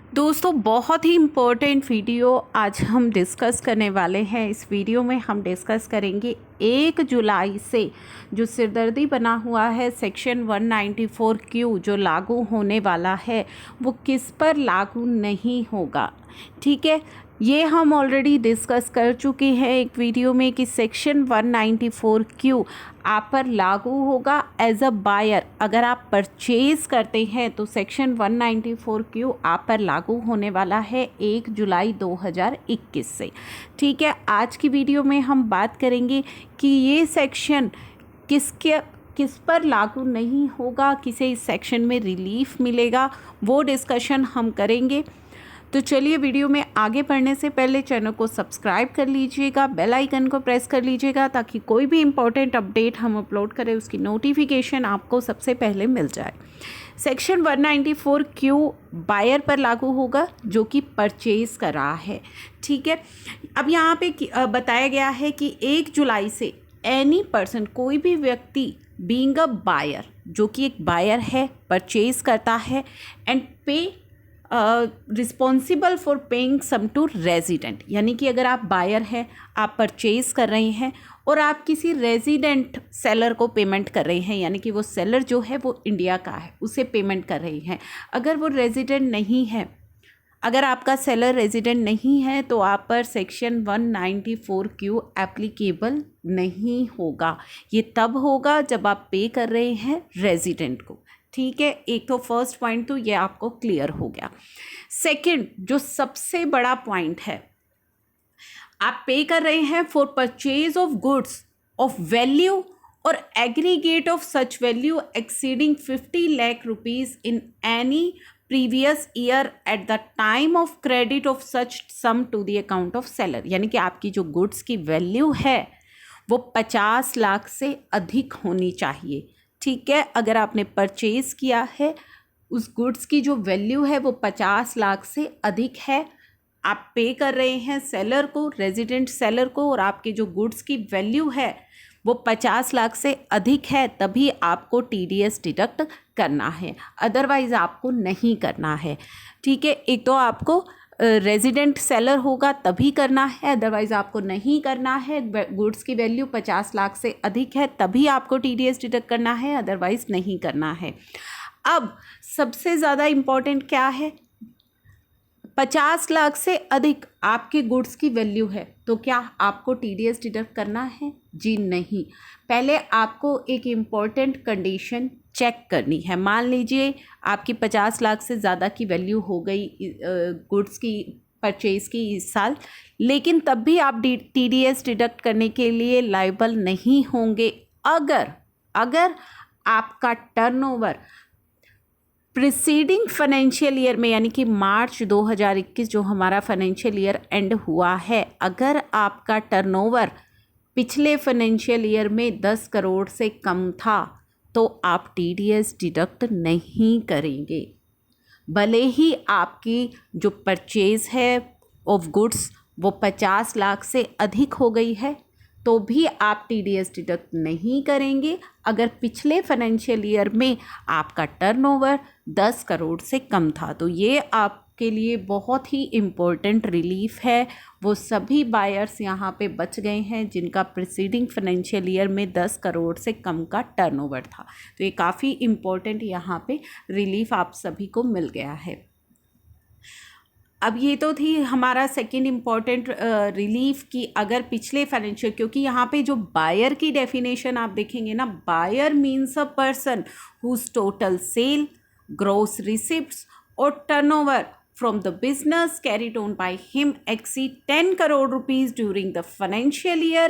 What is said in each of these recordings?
दोस्तों बहुत ही important video आज हम डिस्कस करने वाले हैं। इस वीडियो में हम डिस्कस करेंगे 1 जुलाई से जो सिरदर्दी बना हुआ है सेक्शन 194Q जो लागू होने वाला है वो किस पर लागू नहीं होगा। ठीक है, ये हम ऑलरेडी डिस्कस कर चुके हैं एक वीडियो में कि सेक्शन 194Q आप पर लागू होगा एज अ बायर। अगर आप परचेज़ करते हैं तो सेक्शन 194Q आप पर लागू होने वाला है 1 जुलाई 2021 से। ठीक है, आज की वीडियो में हम बात करेंगे कि ये सेक्शन किस पर लागू नहीं होगा, किसे इस सेक्शन में रिलीफ मिलेगा, वो डिस्कशन हम करेंगे। तो चलिए वीडियो में आगे बढ़ने से पहले चैनल को सब्सक्राइब कर लीजिएगा, बेल आइकन को प्रेस कर लीजिएगा ताकि कोई भी इम्पोर्टेंट अपडेट हम अपलोड करें उसकी नोटिफिकेशन आपको सबसे पहले मिल जाए। सेक्शन 194Q बायर पर लागू होगा जो कि परचेज़ कर रहा है। ठीक है, अब यहाँ पे बताया गया है कि 1 जुलाई से एनी पर्सन, कोई भी व्यक्ति बीइंग अ बायर, जो कि एक बायर है, परचेज़ करता है and pay responsible for paying sum to resident, यानी कि अगर आप बायर हैं, आप परचेज़ कर रहे हैं और आप किसी रेजिडेंट सेलर को पेमेंट कर रहे हैं, यानी कि वो सेलर जो है वो इंडिया का है, उसे पेमेंट कर रही हैं। अगर वो रेजिडेंट नहीं है, अगर आपका सेलर रेजिडेंट नहीं है तो आप पर सेक्शन 194Q एप्लीकेबल नहीं होगा। ये तब होगा जब आप पे कर रहे हैं रेजिडेंट को। ठीक है, एक तो फर्स्ट पॉइंट तो ये आपको क्लियर हो गया। सेकंड, जो सबसे बड़ा पॉइंट है, आप पे कर रहे हैं for purchase of goods of value और aggregate of such value exceeding 50 lakh rupees in any previous year at the time of credit of such sum to the account of seller, यानी कि आपकी जो गुड्स की वैल्यू है वो 50 लाख से अधिक होनी चाहिए। ठीक है, अगर आपने परचेज़ किया है, उस गुड्स की जो वैल्यू है वो 50 लाख से अधिक है, आप पे कर रहे हैं सेलर को, रेजिडेंट सेलर को, और आपके जो गुड्स की वैल्यू है वो 50 लाख से अधिक है, तभी आपको TDS डिडक्ट करना है, अदरवाइज़ आपको नहीं करना है। ठीक है, एक तो आपको रेजिडेंट सेलर होगा तभी करना है, अदरवाइज़ आपको नहीं करना है। गुड्स की वैल्यू 50 लाख से अधिक है तभी आपको TDS डिडक्ट करना है, अदरवाइज़ नहीं करना है। अब सबसे ज़्यादा इम्पॉर्टेंट क्या है, 50 लाख से अधिक आपके गुड्स की वैल्यू है तो क्या आपको TDS डिडक्ट करना है? जी नहीं। पहले आपको एक इम्पॉर्टेंट कंडीशन चेक करनी है। मान लीजिए आपकी 50 लाख से ज़्यादा की वैल्यू हो गई गुड्स की परचेज़ की इस साल, लेकिन तब भी आप TDS डिडक्ट करने के लिए लायबल नहीं होंगे अगर आपका टर्नओवर प्रीसीडिंग फाइनेंशियल ईयर में, यानी कि मार्च 2021 जो हमारा फाइनेंशियल ईयर एंड हुआ है, अगर आपका टर्नओवर पिछले फाइनेंशियल ईयर में 10 करोड़ से कम था तो आप TDS डिडक्ट नहीं करेंगे। भले ही आपकी जो परचेज़ है ऑफ गुड्स वो 50 लाख से अधिक हो गई है तो भी आप TDS डिडक्ट नहीं करेंगे अगर पिछले फाइनेंशियल ईयर में आपका टर्नओवर 10 करोड़ से कम था। तो ये आपके लिए बहुत ही इम्पोर्टेंट रिलीफ है। वो सभी बायर्स यहाँ पे बच गए हैं जिनका प्रीसीडिंग फाइनेंशियल ईयर में 10 करोड़ से कम का टर्नओवर था। तो ये काफ़ी इम्पोर्टेंट यहाँ पे रिलीफ आप सभी को मिल गया है। अब ये तो थी हमारा सेकंड इम्पॉर्टेंट रिलीफ कि अगर पिछले फाइनेंशियल, क्योंकि यहाँ पे जो बायर की डेफिनेशन आप देखेंगे ना, buyer means a person whose total sale, gross receipts और turnover from the business carried on by him exceed 10 crore rupees during the financial year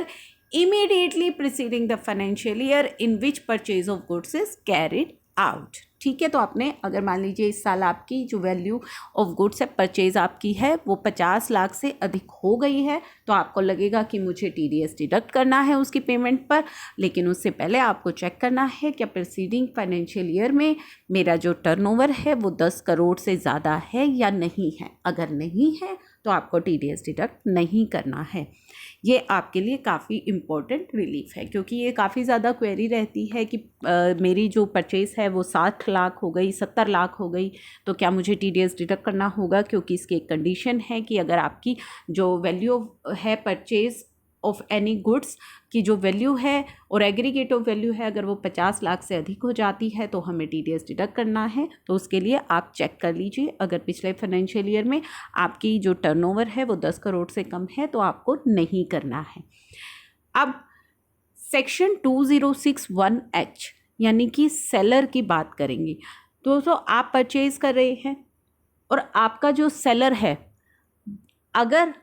immediately preceding the financial year in which purchase of goods is carried out। ठीक है, तो आपने अगर मान लीजिए इस साल आपकी जो वैल्यू ऑफ गुड्स है, परचेज़ आपकी है, वो 50 लाख से अधिक हो गई है तो आपको लगेगा कि मुझे TDS डिडक्ट करना है उसकी पेमेंट पर, लेकिन उससे पहले आपको चेक करना है कि प्रीसीडिंग फाइनेंशियल ईयर में मेरा जो टर्नओवर है वो 10 करोड़ से ज़्यादा है या नहीं है। अगर नहीं है तो तो आपको TDS डिडक्ट नहीं करना है। ये आपके लिए काफ़ी इम्पोर्टेंट रिलीफ है, क्योंकि ये काफ़ी ज़्यादा क्वेरी रहती है कि मेरी जो परचेज़ है वो 60 लाख हो गई, 70 लाख हो गई, तो क्या मुझे TDS डिडक्ट करना होगा? क्योंकि इसकी एक कंडीशन है कि अगर आपकी जो वैल्यू है परचेज़ ऑफ एनी गुड्स की जो वैल्यू है और एग्रीगेट ऑफ वैल्यू है, अगर वो 50 लाख से अधिक हो जाती है तो हमें TDS डिडक्ट करना है। तो उसके लिए आप चेक कर लीजिए, अगर पिछले फाइनेंशियल ईयर में आपकी जो टर्नओवर है वो 10 करोड़ से कम है तो आपको नहीं करना है। अब सेक्शन 2061H यानी कि सेलर की बात करेंगे। दोस्तों, आप परचेज़ कर रहे हैं और आपका जो सेलर है अगर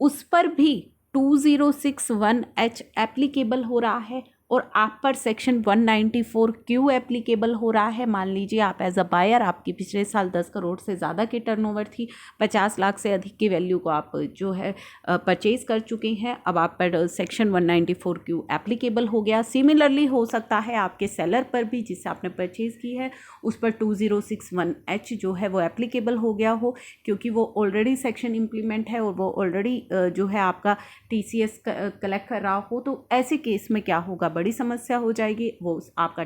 उस पर भी 2061H एप्लीकेबल हो रहा है और आप पर सेक्शन 194Q एप्लीकेबल हो रहा है, मान लीजिए आप एज अ बायर, आपकी पिछले साल 10 करोड़ से ज़्यादा की टर्नओवर थी, 50 लाख से अधिक की वैल्यू को आप जो है परचेज़ कर चुके हैं, अब आप पर सेक्शन 194Q एप्लीकेबल हो गया। सिमिलरली हो सकता है आपके सेलर पर भी, जिससे आपने परचेज़ की है, उस पर 2061H जो है वो एप्लीकेबल हो गया हो, क्योंकि वो ऑलरेडी सेक्शन इम्प्लीमेंट है और वो ऑलरेडी जो है आपका TCS कलेक्ट कर रहा हो। तो ऐसे केस में क्या होगा, बड़ी समस्या हो जाएगी। वो आपका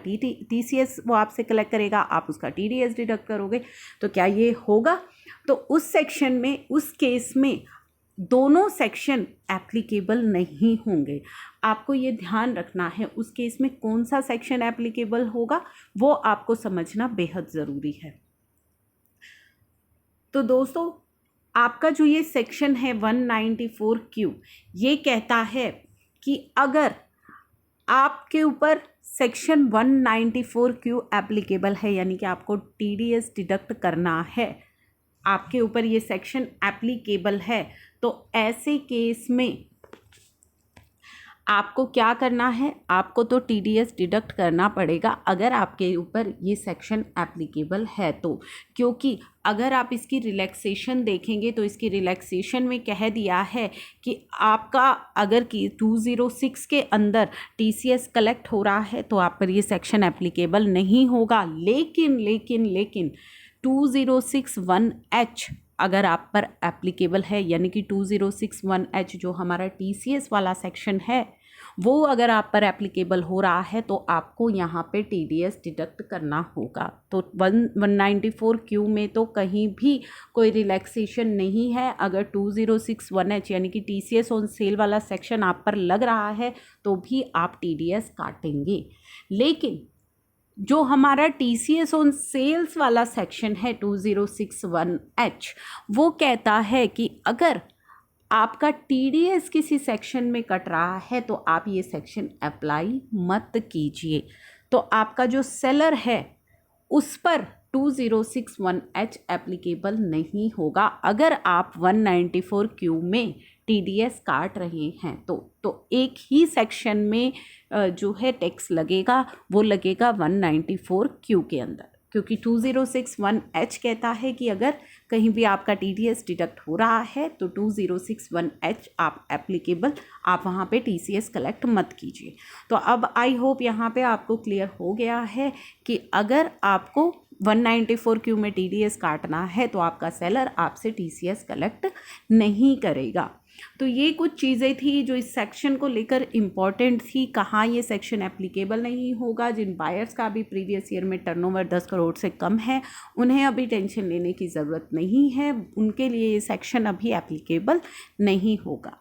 TCS वो आपसे कलेक्ट करेगा, आप उसका TDS डिडक्ट करोगे, तो क्या ये होगा? तो उस सेक्शन में, उस केस में दोनों सेक्शन एप्लीकेबल नहीं होंगे। आपको ये ध्यान रखना है, उस केस में कौन सा सेक्शन एप्लीकेबल होगा वो आपको समझना बेहद ज़रूरी है। तो दोस्तों, आपका जो ये सेक्शन है 194Q, ये कहता है कि अगर आपके ऊपर सेक्शन 194Q एप्लीकेबल है, यानी कि आपको TDS डिडक्ट करना है, आपके ऊपर ये सेक्शन एप्लीकेबल है, तो ऐसे केस में आपको क्या करना है? आपको तो TDS डिडक्ट करना पड़ेगा अगर आपके ऊपर ये सेक्शन एप्लीकेबल है तो, क्योंकि अगर आप इसकी रिलैक्सेशन देखेंगे तो इसकी रिलैक्सेशन में कह दिया है कि आपका अगर कि 206 के अंदर TCS कलेक्ट हो रहा है तो आप पर ये सेक्शन एप्लीकेबल नहीं होगा। लेकिन 2061H अगर आप पर एप्लीकेबल है, यानी कि 2061H जो हमारा TCS वाला सेक्शन है वो अगर आप पर एप्लीकेबल हो रहा है तो आपको यहाँ पे TDS डिडक्ट करना होगा। तो 194Q में तो कहीं भी कोई रिलैक्सेशन नहीं है। अगर 2061H यानी कि TCS ऑन सेल वाला सेक्शन आप पर लग रहा है तो भी आप TDS काटेंगे। लेकिन जो हमारा TCS ऑन सेल्स वाला सेक्शन है 2061H, वो कहता है कि अगर आपका TDS किसी सेक्शन में कट रहा है तो आप ये सेक्शन अप्लाई मत कीजिए। तो आपका जो सेलर है उस पर 2061H एप्लीकेबल नहीं होगा अगर आप 194Q में TDS काट रहे हैं तो एक ही सेक्शन में जो है टैक्स लगेगा, वो लगेगा 194Q के अंदर, क्योंकि 2061H कहता है कि अगर कहीं भी आपका TDS डिडक्ट हो रहा है तो 2061H आप एप्लीकेबल, आप वहाँ पे TCS कलेक्ट मत कीजिए। तो अब आई होप यहाँ पे आपको क्लियर हो गया है कि अगर आपको 194Q में TDS काटना है तो आपका सेलर आपसे TCS कलेक्ट नहीं करेगा। तो ये कुछ चीज़ें थी जो इस सेक्शन को लेकर इम्पॉर्टेंट थी। कहाँ ये सेक्शन एप्लीकेबल नहीं होगा, जिन बायर्स का भी प्रीवियस ईयर में टर्नओवर 10 करोड़ से कम है उन्हें अभी टेंशन लेने की ज़रूरत नहीं है, उनके लिए ये सेक्शन अभी एप्लीकेबल नहीं होगा।